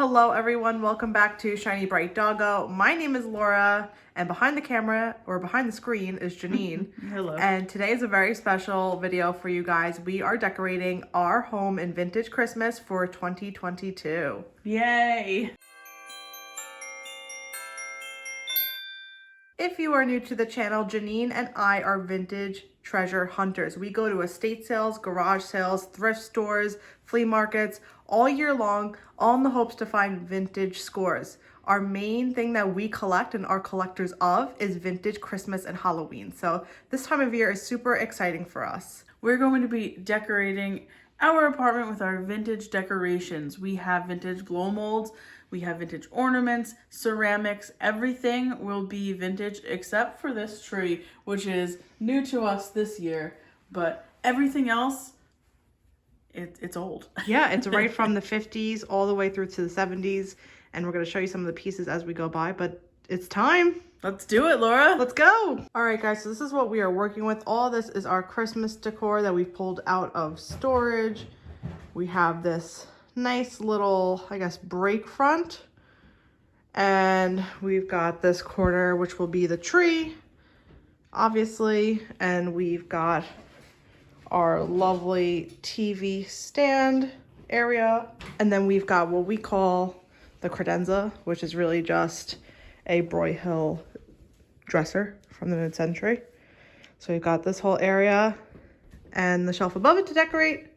Hello everyone, welcome back to Shiny Bright Doggo. My name is Laura, and behind the camera, or behind the screen, is Janine. Hello. And today is a very special video for you guys. We are decorating our home in vintage Christmas for 2022. Yay! If you are new to the channel, Janine and I are vintage treasure hunters. We go to estate sales, garage sales, thrift stores, flea markets all year long, all in the hopes to find vintage scores. Our main thing that we collect and are collectors of is vintage Christmas and Halloween. So this time of year is super exciting for us. We're going to be decorating our apartment with our vintage decorations. We have vintage glow molds, we have vintage ornaments, ceramics, everything will be vintage except for this tree, which is new to us this year, but everything else, it's old. Yeah, it's right from the 50s all the way through to the 70s, and we're going to show you some of the pieces as we go by, but it's time. Let's do it, Laura. Let's go. All right, guys, so this is what we are working with. All this is our Christmas decor that we pulled out of storage. We have this nice little, I guess, break front. And we've got this corner, which will be the tree, obviously. And we've got our lovely TV stand area. And then we've got what we call the credenza, which is really just a Broyhill dresser from the mid-century. So we've got this whole area and the shelf above it to decorate.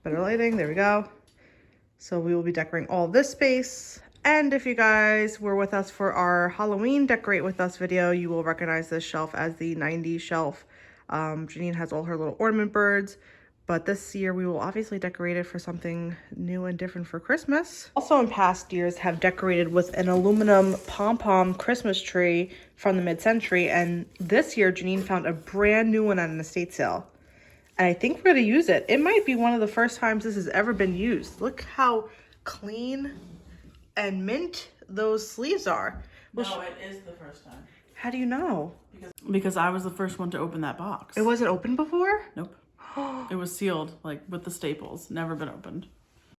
Better lighting, there we go. So we will be decorating all this space. And if you guys were with us for our Halloween Decorate With Us video, you will recognize this shelf as the 90s shelf. Janine has all her little ornament birds. But this year we will obviously decorate it for something new and different for Christmas. Also in past years have decorated with an aluminum pom-pom Christmas tree from the mid-century. And this year Janine found a brand new one at an estate sale. And I think we're gonna use it. It might be one of the first times this has ever been used. Look how clean and mint those sleeves are. No, it is the first time. How do you know? Because I was the first one to open that box. It wasn't open before? Nope. It was sealed, like with the staples, never been opened.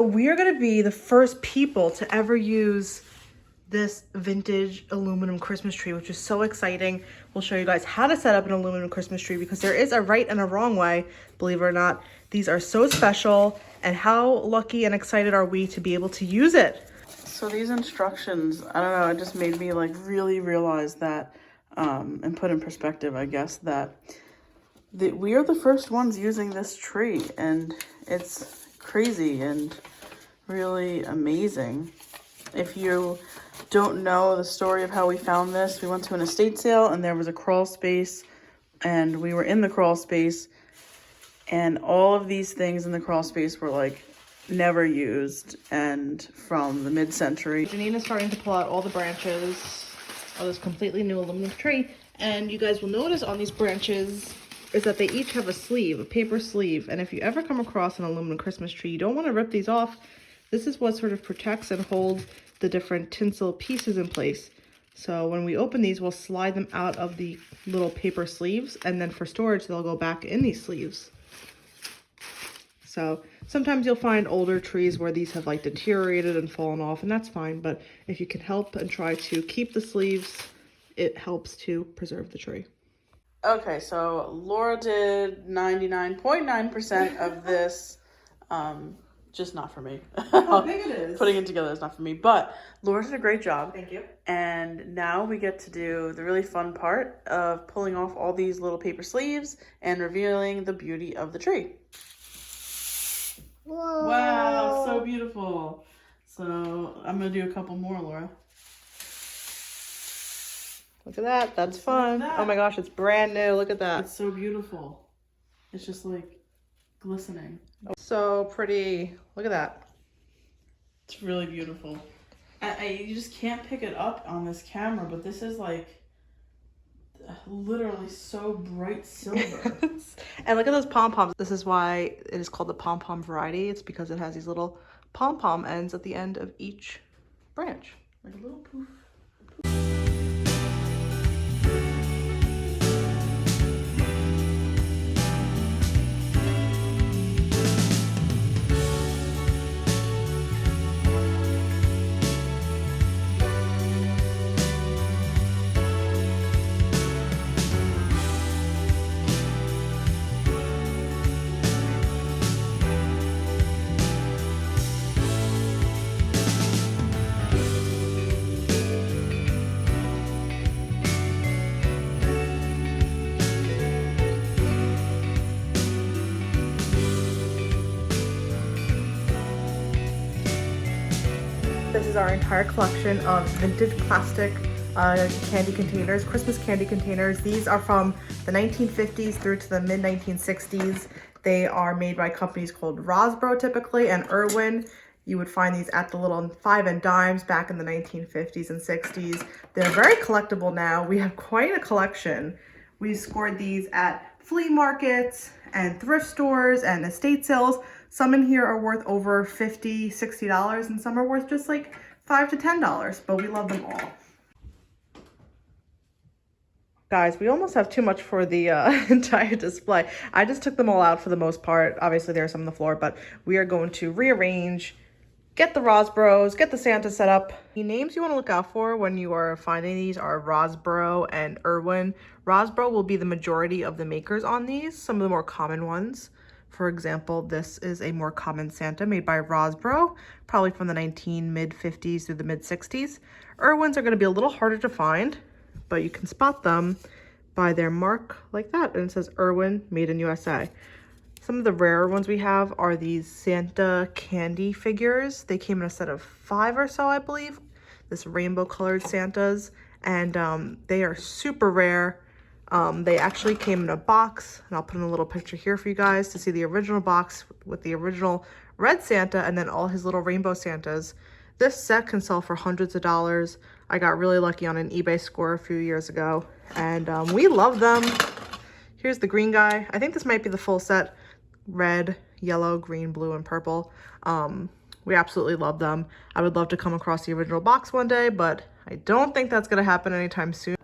We are going to be the first people to ever use this vintage aluminum Christmas tree, which is so exciting. We'll show you guys how to set up an aluminum Christmas tree because there is a right and a wrong way, believe it or not. These are so special, and how lucky and excited are we to be able to use it? So these instructions, I don't know, it just made me like really realize that and put in perspective, I guess, that we are the first ones using this tree, and it's crazy and really amazing. If you don't know the story of how we found this, we went to an estate sale and there was a crawl space, and we were in the crawl space, and all of these things in the crawl space were like never used and from the mid-century. Janine is starting to pull out all the branches of this completely new aluminum tree, and you guys will notice on these branches is that they each have a sleeve, a paper sleeve. And if you ever come across an aluminum Christmas tree, you don't want to rip these off. This is what sort of protects and holds the different tinsel pieces in place. So when we open these, we'll slide them out of the little paper sleeves, and then for storage, they'll go back in these sleeves. So sometimes you'll find older trees where these have like deteriorated and fallen off, and that's fine. But if you can help and try to keep the sleeves, it helps to preserve the tree. Okay, so Laura did 99.9% of this, just not for me. How big it is. Putting it together is not for me, but Laura did a great job. Thank you. And now we get to do the really fun part of pulling off all these little paper sleeves and revealing the beauty of the tree. Whoa. Wow, so beautiful. So I'm going to do a couple more, Laura. Look at that. That's fun. Look at that. Oh my gosh, it's brand new. Look at that. It's so beautiful. It's just like glistening. So pretty. Look at that. It's really beautiful. You just can't pick it up on this camera, but this is like literally so bright silver. And look at those pom-poms. This is why it is called the pom-pom variety. It's because it has these little pom-pom ends at the end of each branch. Like a little poof. This is our entire collection of vintage plastic candy containers, Christmas candy containers. These are from the 1950s through to the mid 1960s. They are made by companies called Rosbro typically and Irwin. You would find these at the little 5 and dimes back in the 1950s and 60s. They're very collectible now. We have quite a collection. We scored these at flea markets and thrift stores and estate sales. Some in here are worth over $50, $60, and some are worth just like $5 to $10, but we love them all. Guys, we almost have too much for the entire display. I just took them all out for the most part. Obviously, there are some on the floor, but we are going to rearrange, get the Rosbros, get the Santa set up. The names you want to look out for when you are finding these are Rosbro and Irwin. Rosbro will be the majority of the makers on these, some of the more common ones. For example, this is a more common Santa made by Rosbro, probably from the mid-50s through the mid-60s. Irwins are going to be a little harder to find, but you can spot them by their mark like that, and it says Irwin, made in USA. Some of the rarer ones we have are these Santa candy figures. They came in a set of 5 or so, I believe, this rainbow colored Santas, and they are super rare. They actually came in a box, and I'll put in a little picture here for you guys to see the original box with the original red Santa and then all his little rainbow Santas. This set can sell for hundreds of dollars. I got really lucky on an eBay score a few years ago, and we love them. Here's the green guy. I think this might be the full set. Red, yellow, green, blue, and purple. We absolutely love them. I would love to come across the original box one day, but I don't think that's gonna happen anytime soon.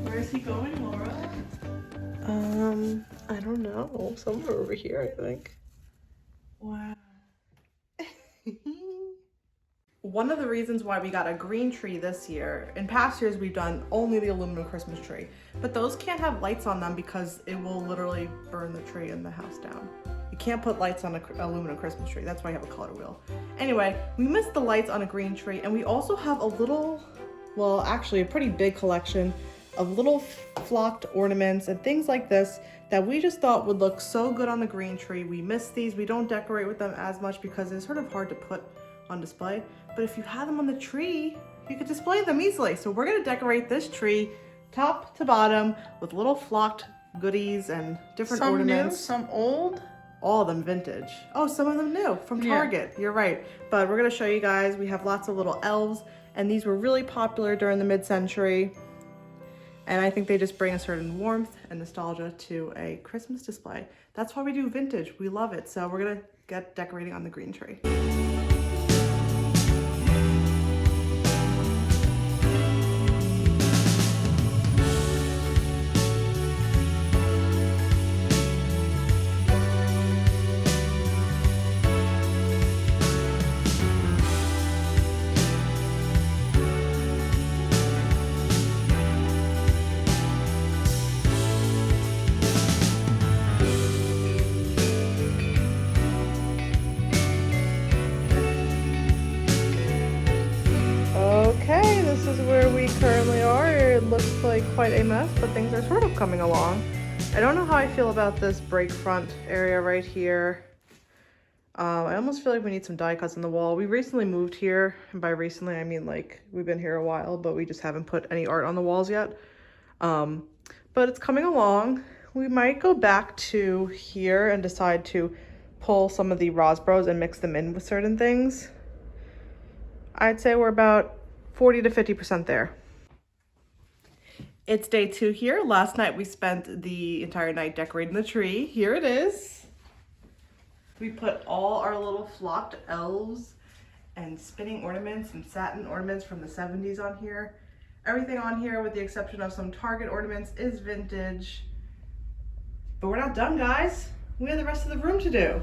Where's he going, Laura? I don't know. Somewhere over here, I think. Wow. One of the reasons why we got a green tree this year, in past years we've done only the aluminum Christmas tree, but those can't have lights on them because it will literally burn the tree and the house down. You can't put lights on an aluminum Christmas tree. That's why I have a color wheel. Anyway, we missed the lights on a green tree, and we also have a little, well, actually a pretty big collection of little flocked ornaments and things like this that we just thought would look so good on the green tree. We miss these. We don't decorate with them as much because it's sort of hard to put on display. But if you have them on the tree, you could display them easily. So we're gonna decorate this tree top to bottom with little flocked goodies and different ornaments. Some new, some old. All of them vintage. Oh, some of them new from Target. Yeah. You're right. But we're gonna show you guys. We have lots of little elves, and these were really popular during the mid-century. And I think they just bring a certain warmth and nostalgia to a Christmas display. That's why we do vintage. We love it. So we're gonna get decorating on the green tree. This is where we currently are. It looks like quite a mess, but things are sort of coming along. I don't know how I feel about this break front area right here. I almost feel like we need some die cuts on the wall. We recently moved here, and by recently I mean like we've been here a while, but we just haven't put any art on the walls yet. But it's coming along. We might go back to here and decide to pull some of the Rosbros and mix them in with certain things. I'd say we're about 40 to 50% there. It's day 2 here. Last night we spent the entire night decorating the tree. Here it is. We put all our little flocked elves and spinning ornaments and satin ornaments from the 70s on here. Everything on here, with the exception of some Target ornaments, is vintage. But we're not done, guys. We have the rest of the room to do.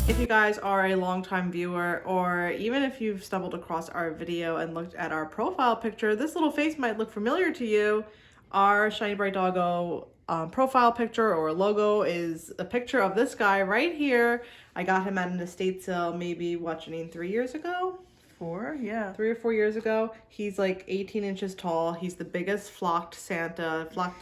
If you guys are a longtime viewer, or even if you've stumbled across our video and looked at our profile picture, this little face might look familiar to you. Our Shiny Bright Doggo profile picture or logo is a picture of this guy right here. I got him at an estate sale maybe, what, Janine, 3 years ago? 4, yeah. 3 or 4 years ago. He's like 18 inches tall. He's the biggest flocked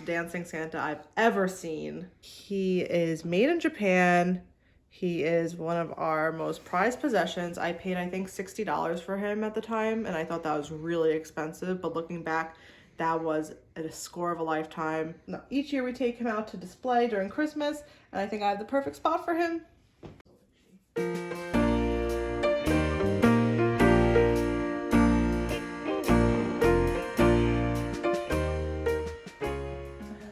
dancing Santa I've ever seen. He is made in Japan. He is one of our most prized possessions. I paid, I think, $60 for him at the time, and I thought that was really expensive, but looking back, that was a score of a lifetime. Now, each year we take him out to display during Christmas, and I think I have the perfect spot for him.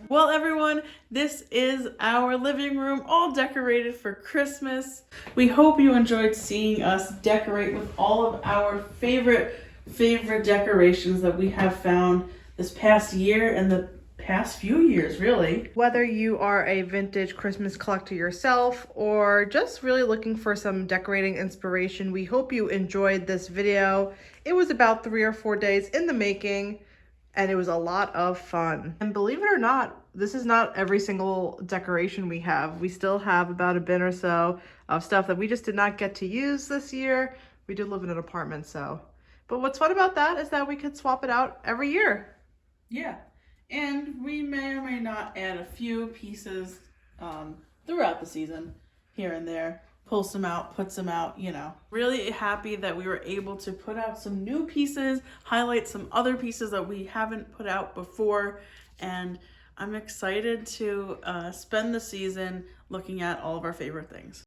Well, everyone, this is our living room all decorated for Christmas. We hope you enjoyed seeing us decorate with all of our favorite decorations that we have found this past year and the past few years, really. Whether you are a vintage Christmas collector yourself or just really looking for some decorating inspiration, we hope you enjoyed this video. It was about 3 or 4 days in the making, and it was a lot of fun. And believe it or not, this is not every single decoration we have. We still have about a bin or so of stuff that we just did not get to use this year. We did live in an apartment, so. But what's fun about that is that we could swap it out every year. Yeah, and we may or may not add a few pieces throughout the season, here and there. Pull some out, put some out, you know. Really happy that we were able to put out some new pieces, highlight some other pieces that we haven't put out before, and I'm excited to spend the season looking at all of our favorite things.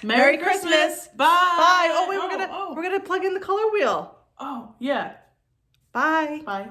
Merry Christmas. Bye. Bye. Oh wait, we're gonna plug in the color wheel. Oh, yeah. Bye. Bye.